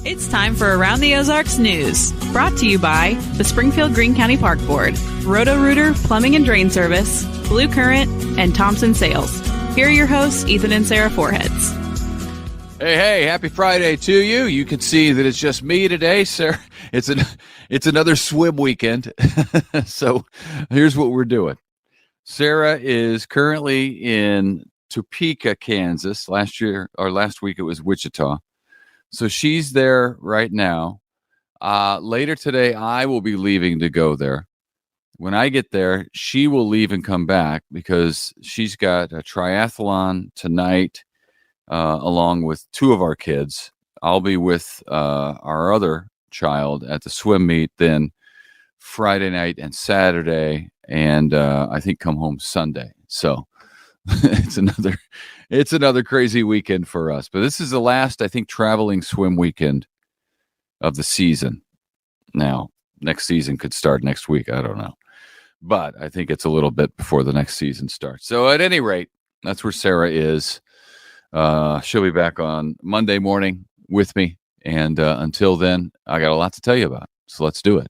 It's time for Around the Ozarks News, brought to you by the Springfield Greene County Park Board, Roto-Rooter Plumbing and Drain Service, Blue Current, and Thompson Sales. Here are your hosts, Ethan and Sarah Foreheads. Hey, happy Friday to you. You can see that it's just me today, Sarah. It's another swim weekend. So here's what we're doing. Sarah is currently in Topeka, Kansas. Last week it was Wichita. So she's there right now. Later today, I will be leaving to go there. When I get there, she will leave and come back because she's got a triathlon tonight, along with two of our kids. I'll be with our other child at the swim meet then Friday night and Saturday, and I think come home Sunday. So it's another crazy weekend for us. But this is the last, I think, traveling swim weekend of the season. Now, next season could start next week. I don't know. But I think it's a little bit before the next season starts. So at any rate, that's where Sarah is. She'll be back on Monday morning with me. And until then, I got a lot to tell you about. So let's do it.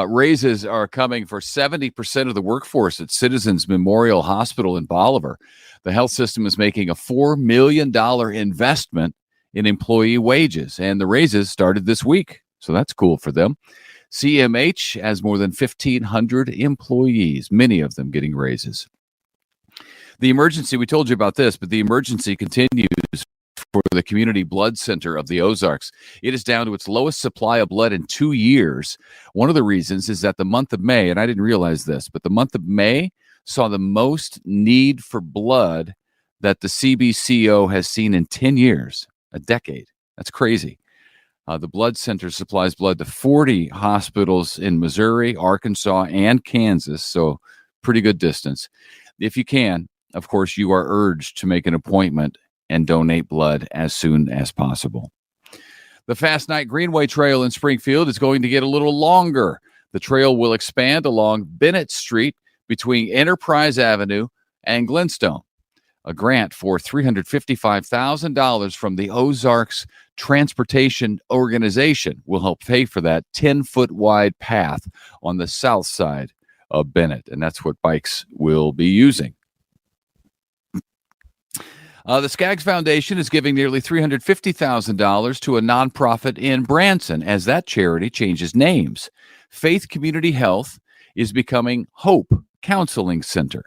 Raises are coming for 70% of the workforce at Citizens Memorial Hospital in Bolivar. The health system is making a $4 million investment in employee wages, and the raises started this week. So that's cool for them. CMH has more than 1,500 employees, many of them getting raises. The emergency, we told you about this, but the emergency continues for the Community Blood Center of the Ozarks. It is down to its lowest supply of blood in 2 years. One of the reasons is that the month of May, and I didn't realize this, but the month of May saw the most need for blood that the CBCO has seen in 10 years, a decade. That's crazy. The blood center supplies blood to 40 hospitals in Missouri, Arkansas, and Kansas, so pretty good distance. If you can, of course, you are urged to make an appointment and donate blood as soon as possible. The Fast Night Greenway Trail in Springfield is going to get a little longer. The trail will expand along Bennett Street between Enterprise Avenue and Glenstone. A grant for $355,000 from the Ozarks Transportation Organization will help pay for that 10-foot wide path on the south side of Bennett, and that's what bikes will be using. The Skaggs Foundation is giving nearly $350,000 to a nonprofit in Branson as that charity changes names. Faith Community Health is becoming Hope Counseling Center.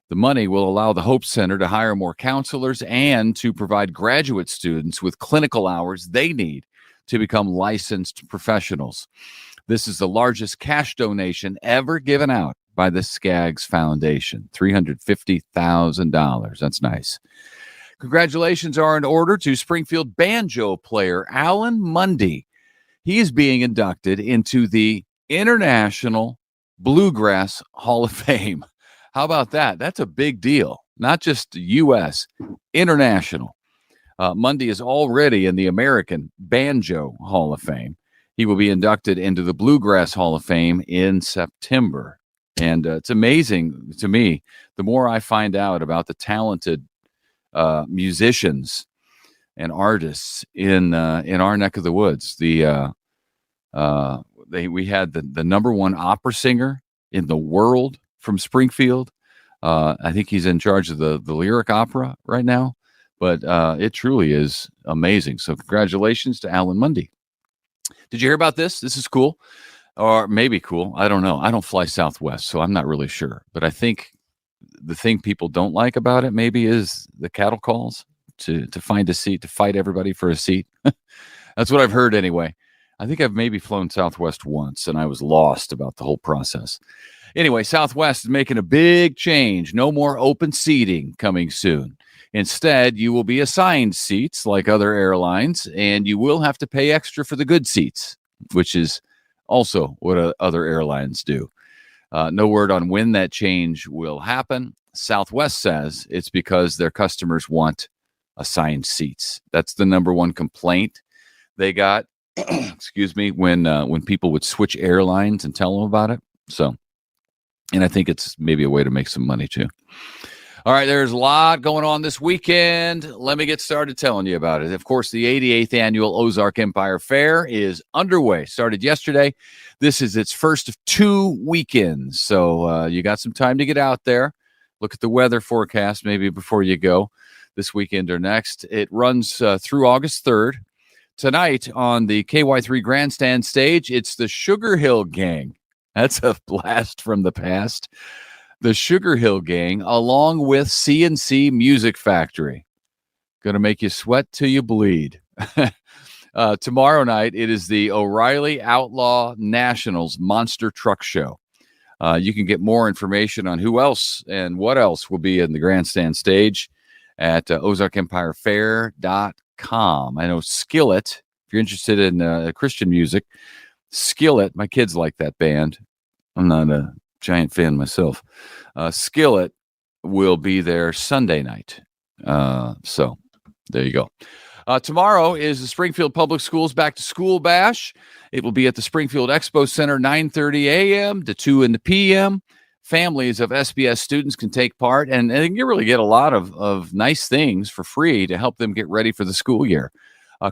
The money will allow the Hope Center to hire more counselors and to provide graduate students with clinical hours they need to become licensed professionals. This is the largest cash donation ever given out by the Skaggs Foundation, $350,000. That's nice. Congratulations are in order to Springfield banjo player Alan Mundy. He is being inducted into the International Bluegrass Hall of Fame. How about that? That's a big deal. Not just U.S., international. Mundy is already in the American Banjo Hall of Fame. He will be inducted into the Bluegrass Hall of Fame in September. And it's amazing to me, the more I find out about the talented musicians and artists in our neck of the woods. We had the number one opera singer in the world from Springfield. I think he's in charge of the lyric opera right now, but it truly is amazing. So congratulations to Alan Mundy. Did you hear about this? This is cool, or maybe cool. I don't know. I don't fly Southwest, so I'm not really sure, but I think the thing people don't like about it maybe is the cattle calls to find a seat, to fight everybody for a seat. That's what I've heard anyway. I think I've maybe flown Southwest once, and I was lost about the whole process. Anyway, Southwest is making a big change. No more open seating coming soon. Instead, you will be assigned seats like other airlines, and you will have to pay extra for the good seats, which is also what other airlines do. No word on when that change will happen. Southwest says it's because their customers want assigned seats. That's the number one complaint they got, excuse me, when people would switch airlines and tell them about it. So, and I think it's maybe a way to make some money too. All right, there's a lot going on this weekend. Let me get started telling you about it. Of course, the 88th Annual Ozark Empire Fair is underway. Started yesterday. This is its first of 2 weekends. So you got some time to get out there. Look at the weather forecast maybe before you go this weekend or next. It runs through August 3rd. Tonight on the KY3 Grandstand stage, it's the Sugar Hill Gang. That's a blast from the past. The Sugar Hill Gang, along with C&C Music Factory. Going to make you sweat till you bleed. Tomorrow night, it is the O'Reilly Outlaw Nationals Monster Truck Show. You can get more information on who else and what else will be in the grandstand stage at ozarkempirefair.com. I know Skillet, if you're interested in Christian music, Skillet, my kids like that band. I'm not a giant fan myself. Skillet will be there Sunday night. So there you go. Tomorrow is the Springfield Public Schools Back to School Bash. It will be at the Springfield Expo Center, 9:30 a.m. to 2 p.m. Families of SBS students can take part, and you really get a lot of nice things for free to help them get ready for the school year.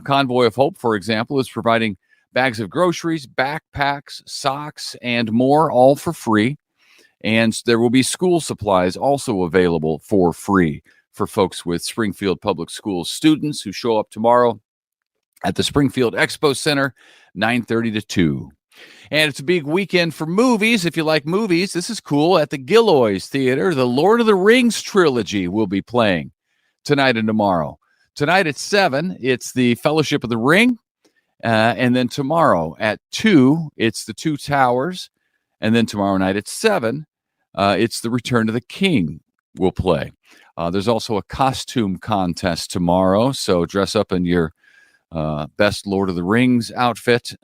Convoy of Hope, for example, is providing bags of groceries, backpacks, socks, and more, all for free. And there will be school supplies also available for free for folks with Springfield Public Schools students who show up tomorrow at the Springfield Expo Center, 9:30 to 2. And it's a big weekend for movies. If you like movies, this is cool. At the Gilloys Theater, the Lord of the Rings trilogy will be playing tonight and tomorrow. Tonight at 7, it's the Fellowship of the Ring. And then tomorrow at 2, it's the Two Towers. And then tomorrow night at 7, it's the Return of the King will play. There's also a costume contest tomorrow, so dress up in your best Lord of the Rings outfit.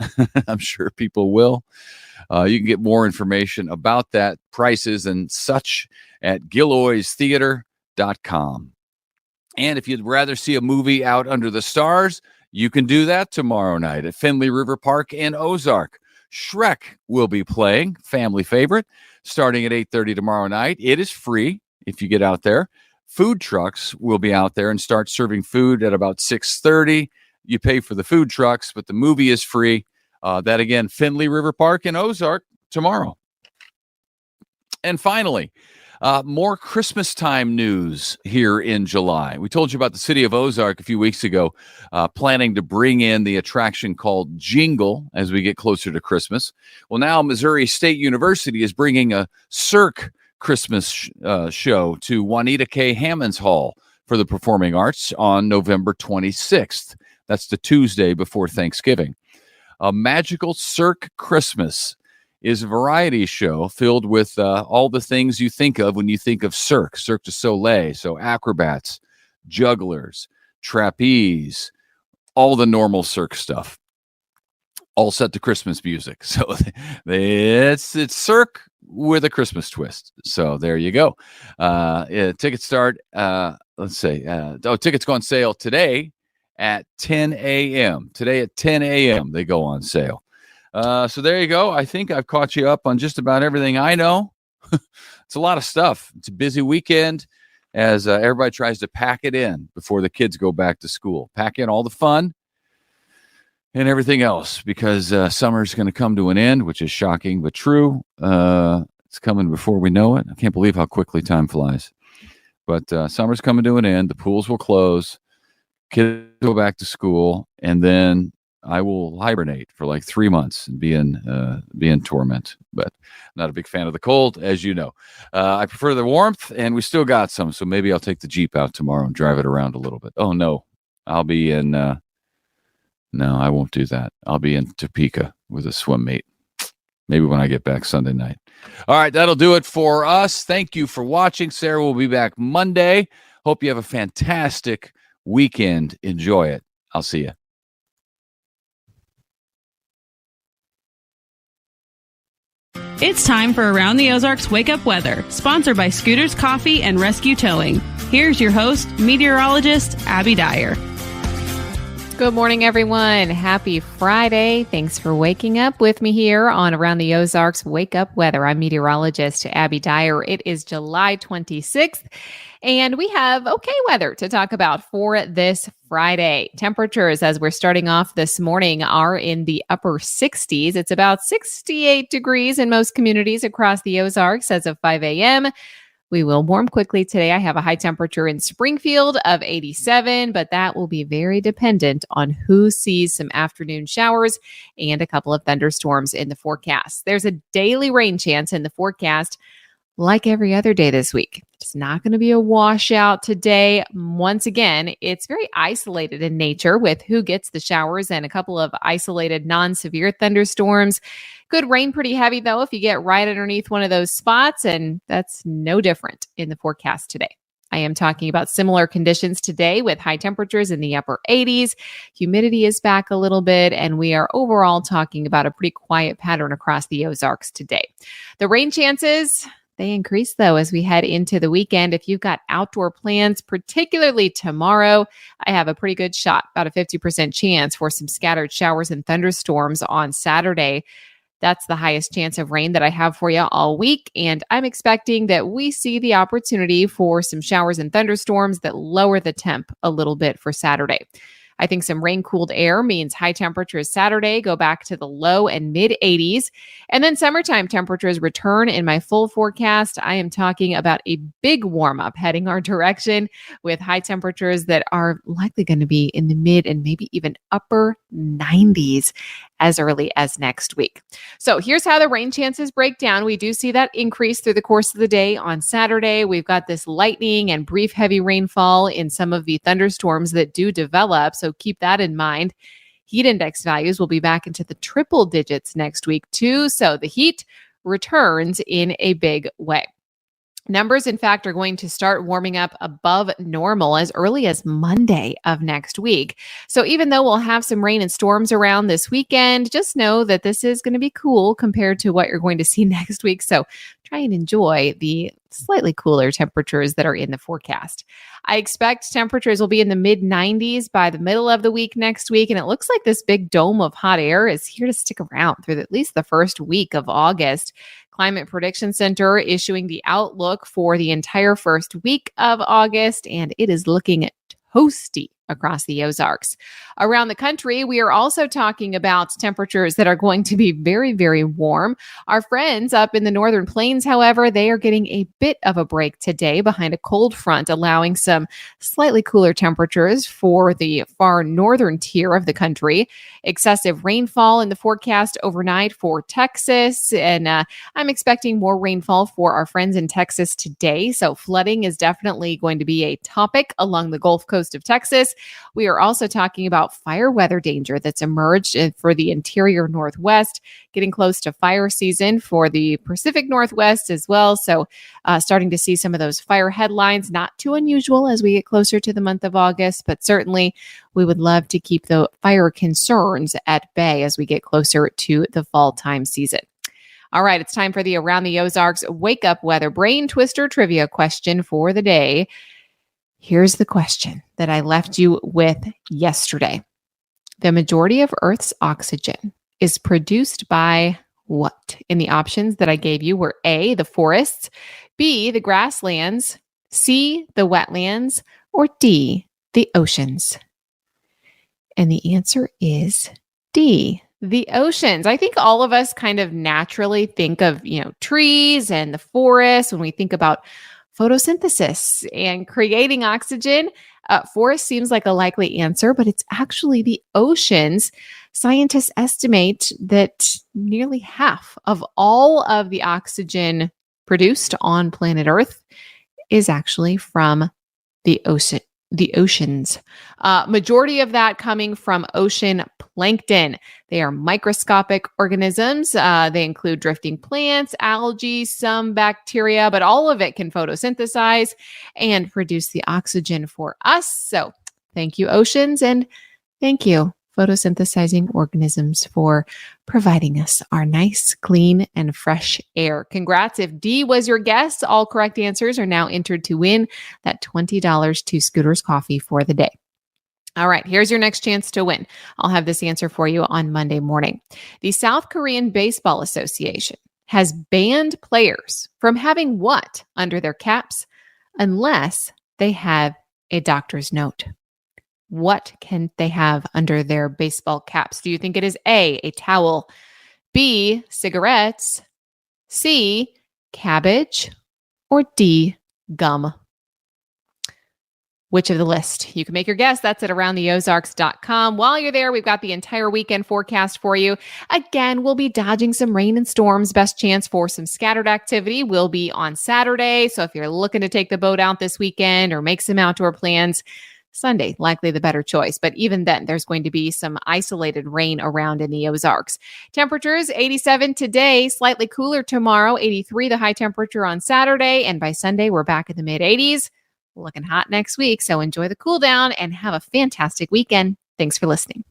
I'm sure people will. You can get more information about that, prices and such, at gilloystheater.com. And if you'd rather see a movie out under the stars, you can do that tomorrow night at Findlay River Park in Ozark. Shrek will be playing, family favorite, starting at 8:30 tomorrow night. It is free if you get out there. Food trucks will be out there and start serving food at about 6:30. You pay for the food trucks, but the movie is free. That again, Findlay River Park in Ozark tomorrow. And finally, more Christmas time news here in July. We told you about the city of Ozark a few weeks ago, planning to bring in the attraction called Jingle as we get closer to Christmas. Well, now Missouri State University is bringing a Cirque Christmas show to Juanita K. Hammond's Hall for the Performing Arts on November 26th. That's the Tuesday before Thanksgiving. A Magical Cirque Christmas is a variety show filled with all the things you think of when you think of Cirque du Soleil. So acrobats, jugglers, trapeze, all the normal Cirque stuff, all set to Christmas music. So it's Cirque with a Christmas twist. So there you go. Tickets start, tickets go on sale today at 10 a.m. Today at 10 a.m. they go on sale. So there you go. I think I've caught you up on just about everything I know. It's a lot of stuff. It's a busy weekend as everybody tries to pack it in before the kids go back to school. Pack in all the fun and everything else because summer's going to come to an end, which is shocking but true. It's coming before we know it. I can't believe how quickly time flies. But summer's coming to an end. The pools will close. Kids go back to school, and then I will hibernate for like 3 months and be in torment. But I'm not a big fan of the cold, as you know. I prefer the warmth, and we still got some. So maybe I'll take the Jeep out tomorrow and drive it around a little bit. Oh, no. I'll be in no, I won't do that. I'll be in Topeka with a swim mate. Maybe when I get back Sunday night. All right, that'll do it for us. Thank you for watching. Sarah will be back Monday. Hope you have a fantastic weekend. Enjoy it. I'll see you. It's time for Around the Ozarks Wake Up Weather, sponsored by Scooters Coffee and Rescue Towing. Here's your host, meteorologist Abby Dyer. Good morning, everyone. Happy Friday. Thanks for waking up with me here on Around the Ozarks Wake Up Weather. I'm meteorologist Abby Dyer. It is July 26th, and we have okay weather to talk about for this Friday. Temperatures, as we're starting off this morning, are in the upper 60s. It's about 68 degrees in most communities across the Ozarks as of 5 a.m. We will warm quickly today. I have a high temperature in Springfield of 87, but that will be very dependent on who sees some afternoon showers and a couple of thunderstorms in the forecast. There's a daily rain chance in the forecast like every other day this week. It's not going to be a washout today. Once again, it's very isolated in nature with who gets the showers and a couple of isolated non-severe thunderstorms. Could rain pretty heavy, though, if you get right underneath one of those spots, and that's no different in the forecast today. I am talking about similar conditions today with high temperatures in the upper 80s. Humidity is back a little bit, and we are overall talking about a pretty quiet pattern across the Ozarks today. The rain chances, they increase, though, as we head into the weekend. If you've got outdoor plans, particularly tomorrow, I have a pretty good shot, about a 50% chance for some scattered showers and thunderstorms on Saturday. That's the highest chance of rain that I have for you all week. And I'm expecting that we see the opportunity for some showers and thunderstorms that lower the temp a little bit for Saturday. I think some rain-cooled air means high temperatures Saturday go back to the low and mid-80s. And then summertime temperatures return in my full forecast. I am talking about a big warm-up heading our direction with high temperatures that are likely going to be in the mid and maybe even upper 90s as early as next week. So here's how the rain chances break down. We do see that increase through the course of the day. On Saturday, we've got this lightning and brief heavy rainfall in some of the thunderstorms that do develop. So keep that in mind. Heat index values will be back into the triple digits next week too. So the heat returns in a big way. Numbers, in fact, are going to start warming up above normal as early as Monday of next week. So even though we'll have some rain and storms around this weekend, just know that this is going to be cool compared to what you're going to see next week. So try and enjoy the slightly cooler temperatures that are in the forecast. I expect temperatures will be in the mid 90s by the middle of the week next week. And it looks like this big dome of hot air is here to stick around through at least the first week of August. Climate Prediction Center issuing the outlook for the entire first week of August, and it is looking toasty across the Ozarks. Around the country, we are also talking about temperatures that are going to be very, very warm. Our friends up in the northern plains, however, they are getting a bit of a break today behind a cold front, allowing some slightly cooler temperatures for the far northern tier of the country. Excessive rainfall in the forecast overnight for Texas, and I'm expecting more rainfall for our friends in Texas today. So flooding is definitely going to be a topic along the Gulf Coast of Texas. We are also talking about fire weather danger that's emerged for the interior Northwest, getting close to fire season for the Pacific Northwest as well. So starting to see some of those fire headlines, not too unusual as we get closer to the month of August, but certainly we would love to keep the fire concerns at bay as we get closer to the fall time season. All right, it's time for the Around the Ozarks Wake Up Weather Brain Twister Trivia question for the day. Here's the question that I left you with yesterday. The majority of Earth's oxygen is produced by what? And the options that I gave you were A, the forests, B, the grasslands, C, the wetlands, or D, the oceans. And the answer is D, the oceans. I think all of us kind of naturally think of, trees and the forest when we think about photosynthesis and creating oxygen. Forest seems like a likely answer, but it's actually the oceans. Scientists estimate that nearly half of all of the oxygen produced on planet Earth is actually from the oceans. Majority of that coming from ocean plankton. They are microscopic organisms. They include drifting plants, algae, some bacteria, but all of it can photosynthesize and produce the oxygen for us. So thank you, oceans, and thank you, photosynthesizing organisms, for providing us our nice, clean, and fresh air. Congrats. If D was your guess, all correct answers are now entered to win that $20 to Scooter's Coffee for the day. All right, here's your next chance to win. I'll have this answer for you on Monday morning. The South Korean Baseball Association has banned players from having what under their caps unless they have a doctor's note. What can they have under their baseball caps? Do you think it is A, towel, B, cigarettes, C, cabbage, or D, gum? Which of the list? You can make your guess. That's at aroundtheozarks.com. While you're there, we've got the entire weekend forecast for you. Again, we'll be dodging some rain and storms. Best chance for some scattered activity will be on Saturday. So if you're looking to take the boat out this weekend or make some outdoor plans, Sunday, likely the better choice. But even then, there's going to be some isolated rain around in the Ozarks. Temperatures 87 today, slightly cooler tomorrow, 83 the high temperature on Saturday. And by Sunday, we're back in the mid 80s. Looking hot next week. So enjoy the cool down and have a fantastic weekend. Thanks for listening.